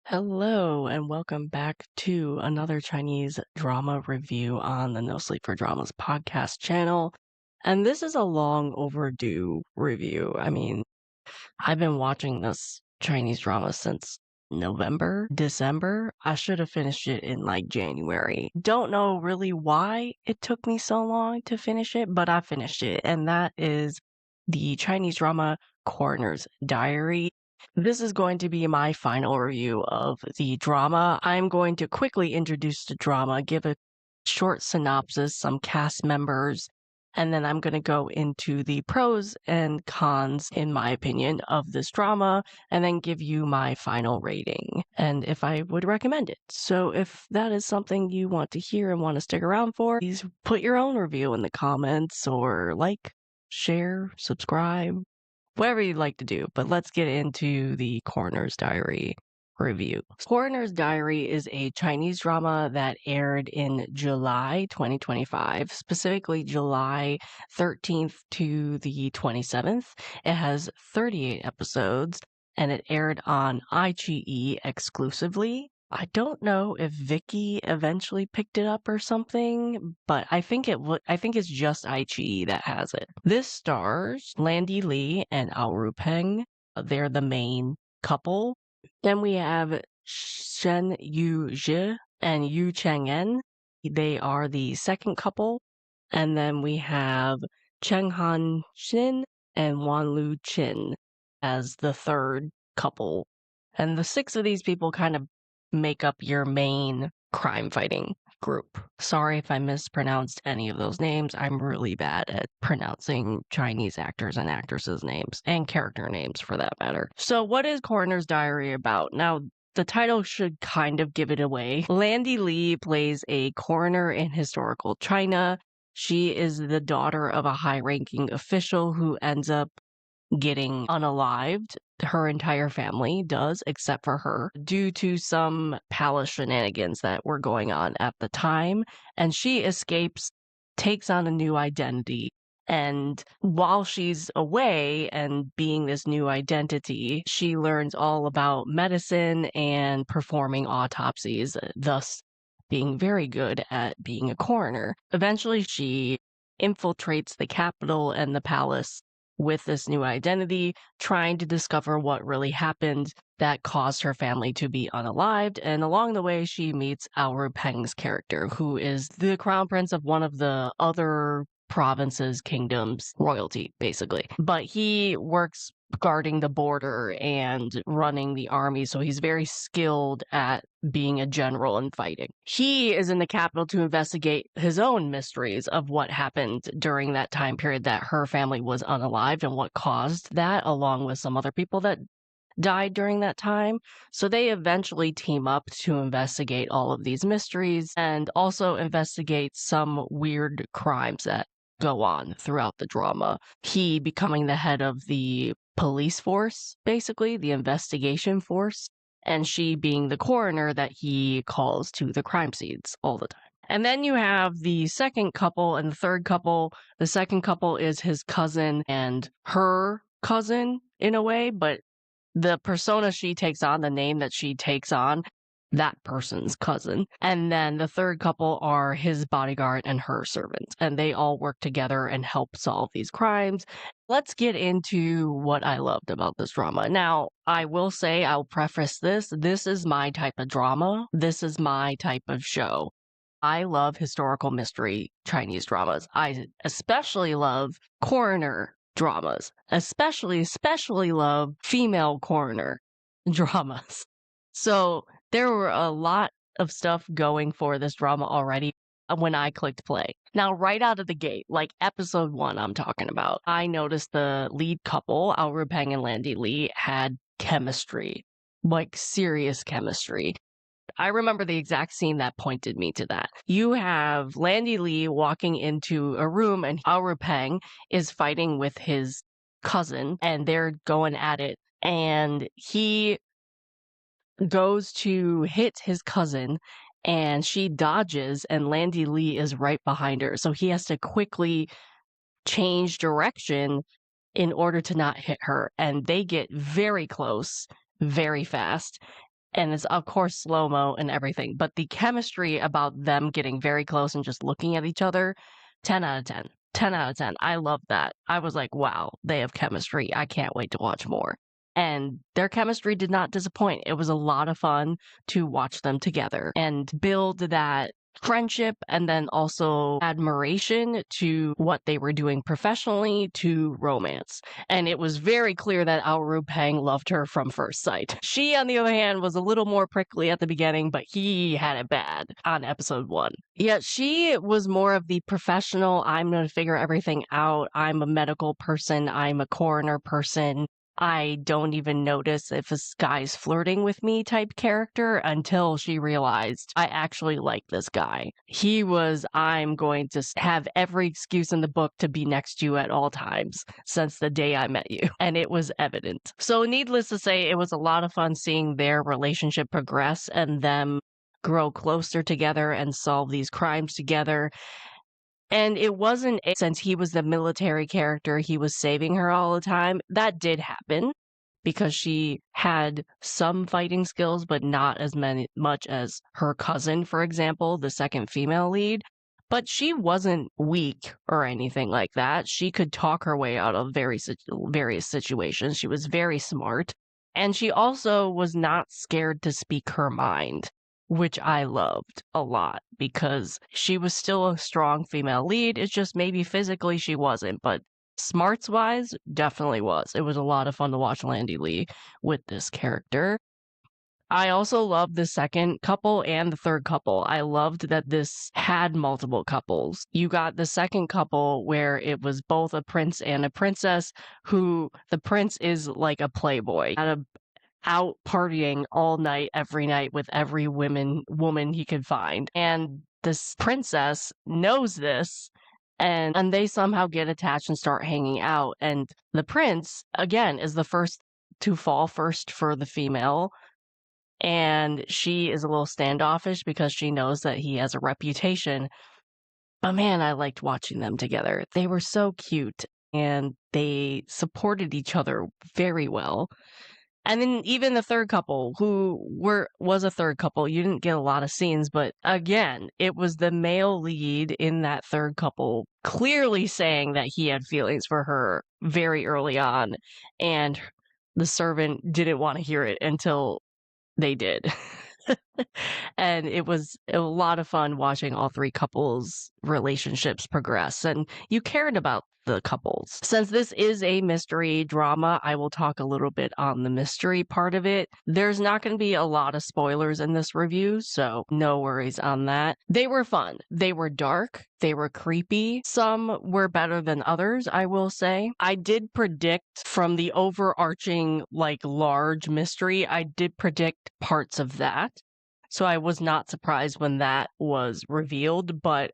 Hello and welcome back to another Chinese drama review on the NoSleep4Dramas podcast channel. And this is a long overdue review. I've been watching this Chinese drama since November, December. I should have finished it in like January. Don't know really why it took me so long to finish it, but I finished it. And that is the Chinese drama Coroner's Diary. This is going to be my final review of the drama. I'm going to quickly introduce the drama, give a short synopsis, some cast members, and then I'm going to go into the pros and cons, in my opinion, of this drama, and then give you my final rating and if I would recommend it. So if that is something you want to hear and want to stick around for, please put your own review in the comments or like, share, subscribe, whatever you'd like to do. But let's get into the Coroner's Diary review. Coroner's Diary is a Chinese drama that aired in July 2025, specifically July 13th to the 27th. It has 38 episodes and it aired on iQIYI exclusively. I don't know if Vicky eventually picked it up or something, but I think it's just iQIYI that has it. This stars Landy Li and Ao Peng. They're the main couple. Then we have Shen Yu Zhi and Yu Cheng'en. They are the second couple. And then we have Cheng Han Xin and Wan Lu Qin as the third couple. And the six of these people kind of make up your main crime fighting group. Sorry if I mispronounced any of those names. I'm really bad at pronouncing Chinese actors and actresses' names and character names for that matter. So what is Coroner's Diary about? Now, the title should kind of give it away. Landy Li plays a coroner in historical China. She is the daughter of a high-ranking official who ends up getting unalived. Her entire family does, except for her, due to some palace shenanigans that were going on at the time. And she escapes, takes on a new identity. And while she's away and being this new identity, she learns all about medicine and performing autopsies, thus being very good at being a coroner. Eventually, she infiltrates the capital and the palace with this new identity, trying to discover what really happened that caused her family to be unalived. And along the way, she meets Ao Peng's character, who is the crown prince of one of the other provinces, kingdoms, royalty, basically. But he works guarding the border and running the army, so he's very skilled at being a general and fighting. He is in the capital to investigate his own mysteries of what happened during that time period that her family was unalived and what caused that, along with some other people that died during that time. So they eventually team up to investigate all of these mysteries and also investigate some weird crimes that go on throughout the drama. He becoming the head of the police force, basically, the investigation force, and she being the coroner that he calls to the crime scenes all the time. And then you have the second couple and the third couple. The second couple is his cousin and her cousin in a way, but the persona she takes on, the name that she takes on, that person's cousin. And then the third couple are his bodyguard and her servant, and they all work together and help solve these crimes. Let's get into what I loved about this drama. Now, I will say, I'll preface this is my type of drama. This is my type of show. I love historical mystery Chinese dramas. I especially love coroner dramas, especially love female coroner dramas. So there were a lot of stuff going for this drama already when I clicked play. Now, right out of the gate, like episode 1 I'm talking about, I noticed the lead couple, Ao Peng and Landy Li, had chemistry, like serious chemistry. I remember the exact scene that pointed me to that. You have Landy Li walking into a room and Ao Peng is fighting with his cousin and they're going at it. And he goes to hit his cousin and she dodges and Landy Li is right behind her. So he has to quickly change direction in order to not hit her. And they get very close, very fast. and it's of course slow-mo and everything, but the chemistry about them getting very close and just looking at each other, 10 out of 10. 10 out of 10. I love that. I was like, wow, they have chemistry. I can't wait to watch more. And their chemistry did not disappoint. It was a lot of fun to watch them together and build that friendship and then also admiration to what they were doing professionally to romance. And it was very clear that Aoru Peng loved her from first sight. She, on the other hand, was a little more prickly at the beginning, but he had it bad on episode 1. Yet she was more of the professional, I'm going to figure everything out. I'm a medical person. I'm a coroner person. I don't even notice if this guy's flirting with me type character until she realized I actually like this guy. He was, I'm going to have every excuse in the book to be next to you at all times since the day I met you. And it was evident. So needless to say, it was a lot of fun seeing their relationship progress and them grow closer together and solve these crimes together. And it wasn't since he was the military character, he was saving her all the time. That did happen because she had some fighting skills, but not as much as her cousin, for example, the second female lead. But she wasn't weak or anything like that. She could talk her way out of various situations. She was very smart. And she also was not scared to speak her mind, which I loved a lot because she was still a strong female lead. It's just maybe physically she wasn't, but smarts-wise, definitely was. It was a lot of fun to watch Landy Lee with this character. I also loved the second couple and the third couple. I loved that this had multiple couples. You got the second couple where it was both a prince and a princess, who the prince is like a playboy, out partying all night, every night with every woman he could find. And this princess knows this, and they somehow get attached and start hanging out. And the prince, again, is the first to fall first for the female. And she is a little standoffish because she knows that he has a reputation. But man, I liked watching them together. They were so cute and they supported each other very well. And then even the third couple, was a third couple, you didn't get a lot of scenes, but again, it was the male lead in that third couple clearly saying that he had feelings for her very early on, and the servant didn't want to hear it until they did. And it was a lot of fun watching all three couples' relationships progress, and you cared about the couples. Since this is a mystery drama, I will talk a little bit on the mystery part of it. There's not going to be a lot of spoilers in this review, so no worries on that. They were fun. They were dark. They were creepy. Some were better than others, I will say. I did predict from the overarching, large mystery, I did predict parts of that. So I was not surprised when that was revealed, but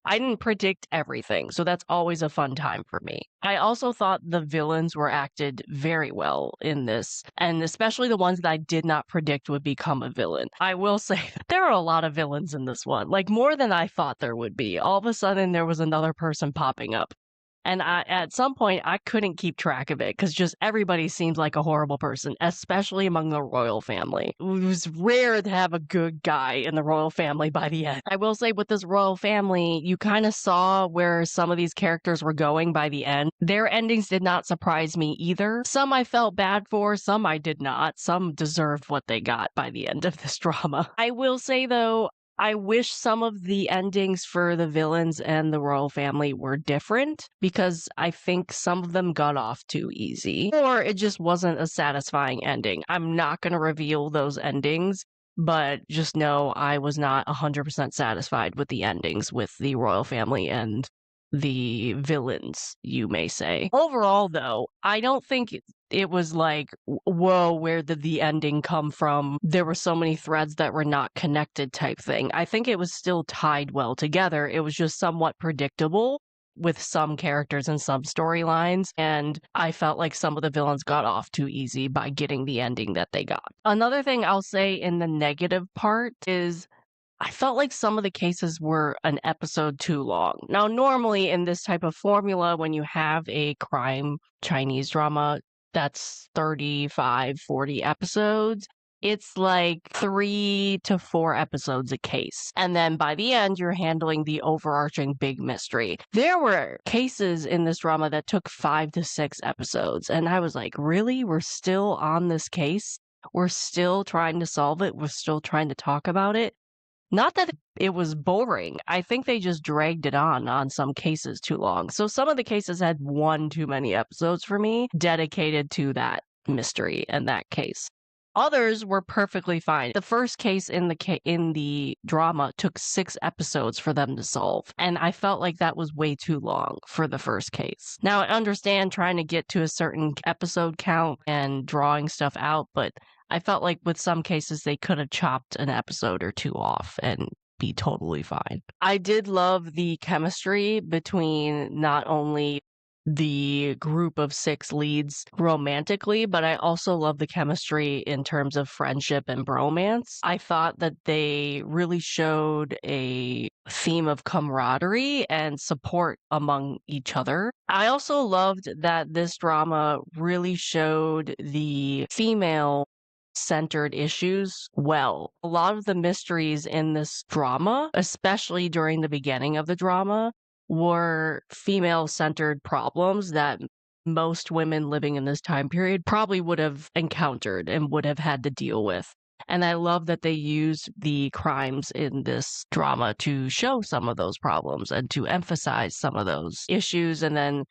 I didn't predict everything, so that's always a fun time for me. I also thought the villains were acted very well in this, and especially the ones that I did not predict would become a villain. I will say there are a lot of villains in this one, more than I thought there would be. All of a sudden, there was another person popping up. And at some point, I couldn't keep track of it because just everybody seems like a horrible person, especially among the royal family. It was rare to have a good guy in the royal family by the end. I will say with this royal family, you kind of saw where some of these characters were going by the end. Their endings did not surprise me either. Some I felt bad for, some I did not. Some deserved what they got by the end of this drama. I will say though, I wish some of the endings for the villains and the royal family were different because I think some of them got off too easy, or it just wasn't a satisfying ending. I'm not going to reveal those endings, but just know I was not 100% satisfied with the endings with the royal family and the villains, you may say. Overall, though, I don't think it was whoa, where did the ending come from? There were so many threads that were not connected type thing. I think it was still tied well together. It was just somewhat predictable with some characters and some storylines, and I felt like some of the villains got off too easy by getting the ending that they got. Another thing I'll say in the negative part is I felt like some of the cases were an episode too long. Now, normally in this type of formula, when you have a crime Chinese drama that's 35, 40 episodes, it's like 3 to 4 episodes a case. And then by the end, you're handling the overarching big mystery. There were cases in this drama that took 5 to 6 episodes. And I was like, really? We're still on this case? We're still trying to solve it? We're still trying to talk about it? Not that it was boring. I think they just dragged it on some cases too long. So some of the cases had one too many episodes for me dedicated to that mystery and that case. Others were perfectly fine. The first case in the drama took 6 episodes for them to solve, and I felt like that was way too long for the first case. Now, I understand trying to get to a certain episode count and drawing stuff out, but I felt like with some cases they could have chopped an episode or 2 off and be totally fine. I did love the chemistry between not only the group of 6 leads romantically, but I also love the chemistry in terms of friendship and bromance. I thought that they really showed a theme of camaraderie and support among each other. I also loved that this drama really showed the female centered issues well. A lot of the mysteries in this drama, especially during the beginning of the drama, were female-centered problems that most women living in this time period probably would have encountered and would have had to deal with. And I love that they used the crimes in this drama to show some of those problems and to emphasize some of those issues, and then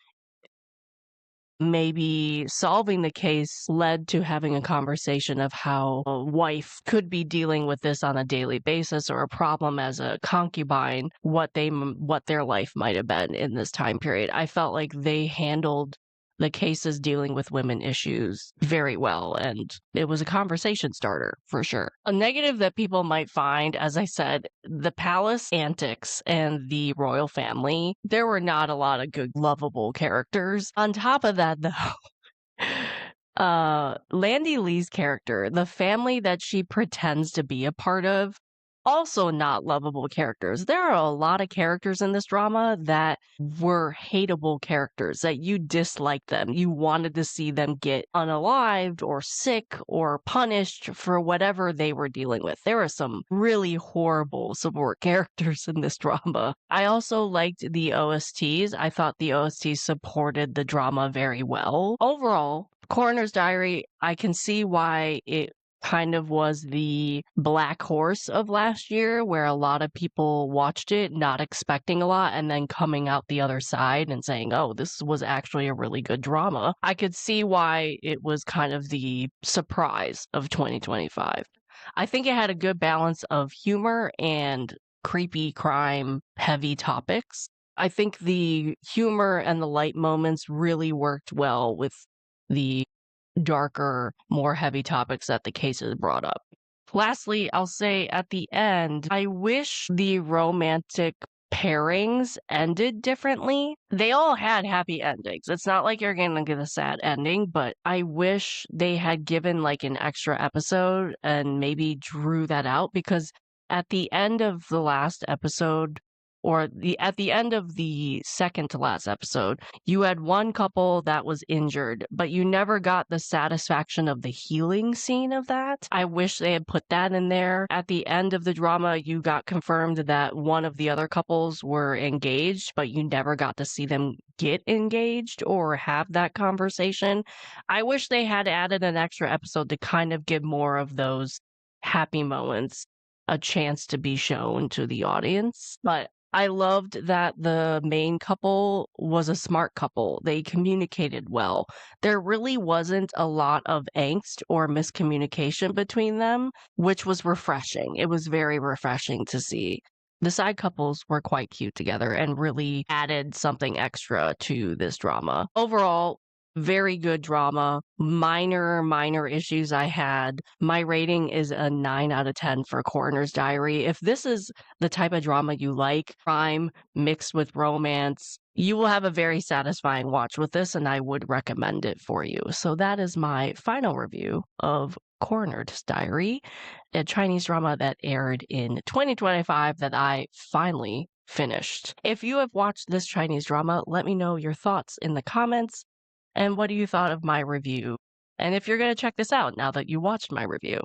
maybe solving the case led to having a conversation of how a wife could be dealing with this on a daily basis, or a problem as a concubine, what their life might have been in this time period. I felt like they handled the cases dealing with women issues very well, and it was a conversation starter for sure. A negative that people might find, as I said, the palace antics and the royal family, there were not a lot of good lovable characters. On top of that, though, Landy Lee's character, the family that she pretends to be a part of, also not lovable characters. There are a lot of characters in this drama that were hateable characters, that you disliked them. You wanted to see them get unalived or sick or punished for whatever they were dealing with. There are some really horrible support characters in this drama. I also liked the OSTs. I thought the OSTs supported the drama very well. Overall, Coroner's Diary, I can see why it kind of was the black horse of last year, where a lot of people watched it not expecting a lot and then coming out the other side and saying, oh, this was actually a really good drama. I could see why it was kind of the surprise of 2025. I think it had a good balance of humor and creepy crime heavy topics. I think the humor and the light moments really worked well with the darker, more heavy topics that the cases brought up. Lastly, I'll say at the end, I wish the romantic pairings ended differently. They all had happy endings. It's not like you're going to get a sad ending, but I wish they had given like an extra episode and maybe drew that out, because at the end of the last episode, or at the end of the second to last episode, you had one couple that was injured, but you never got the satisfaction of the healing scene of that. I wish they had put that in there. At the end of the drama, you got confirmed that one of the other couples were engaged, but you never got to see them get engaged or have that conversation. I wish they had added an extra episode to kind of give more of those happy moments a chance to be shown to the audience. But I loved that the main couple was a smart couple. They communicated well. There really wasn't a lot of angst or miscommunication between them, which was refreshing. It was very refreshing to see. The side couples were quite cute together and really added something extra to this drama. Overall, very good drama. Minor issues I had. My rating is a 9 out of 10 for Coroner's Diary. If this is the type of drama you like, crime mixed with romance, you will have a very satisfying watch with this, and I would recommend it for you. So that is my final review of Coroner's Diary, a Chinese drama that aired in 2025 that I finally finished. If you have watched this Chinese drama, let me know your thoughts in the comments. And what do you thought of my review? And if you're going to check this out now that you watched my review.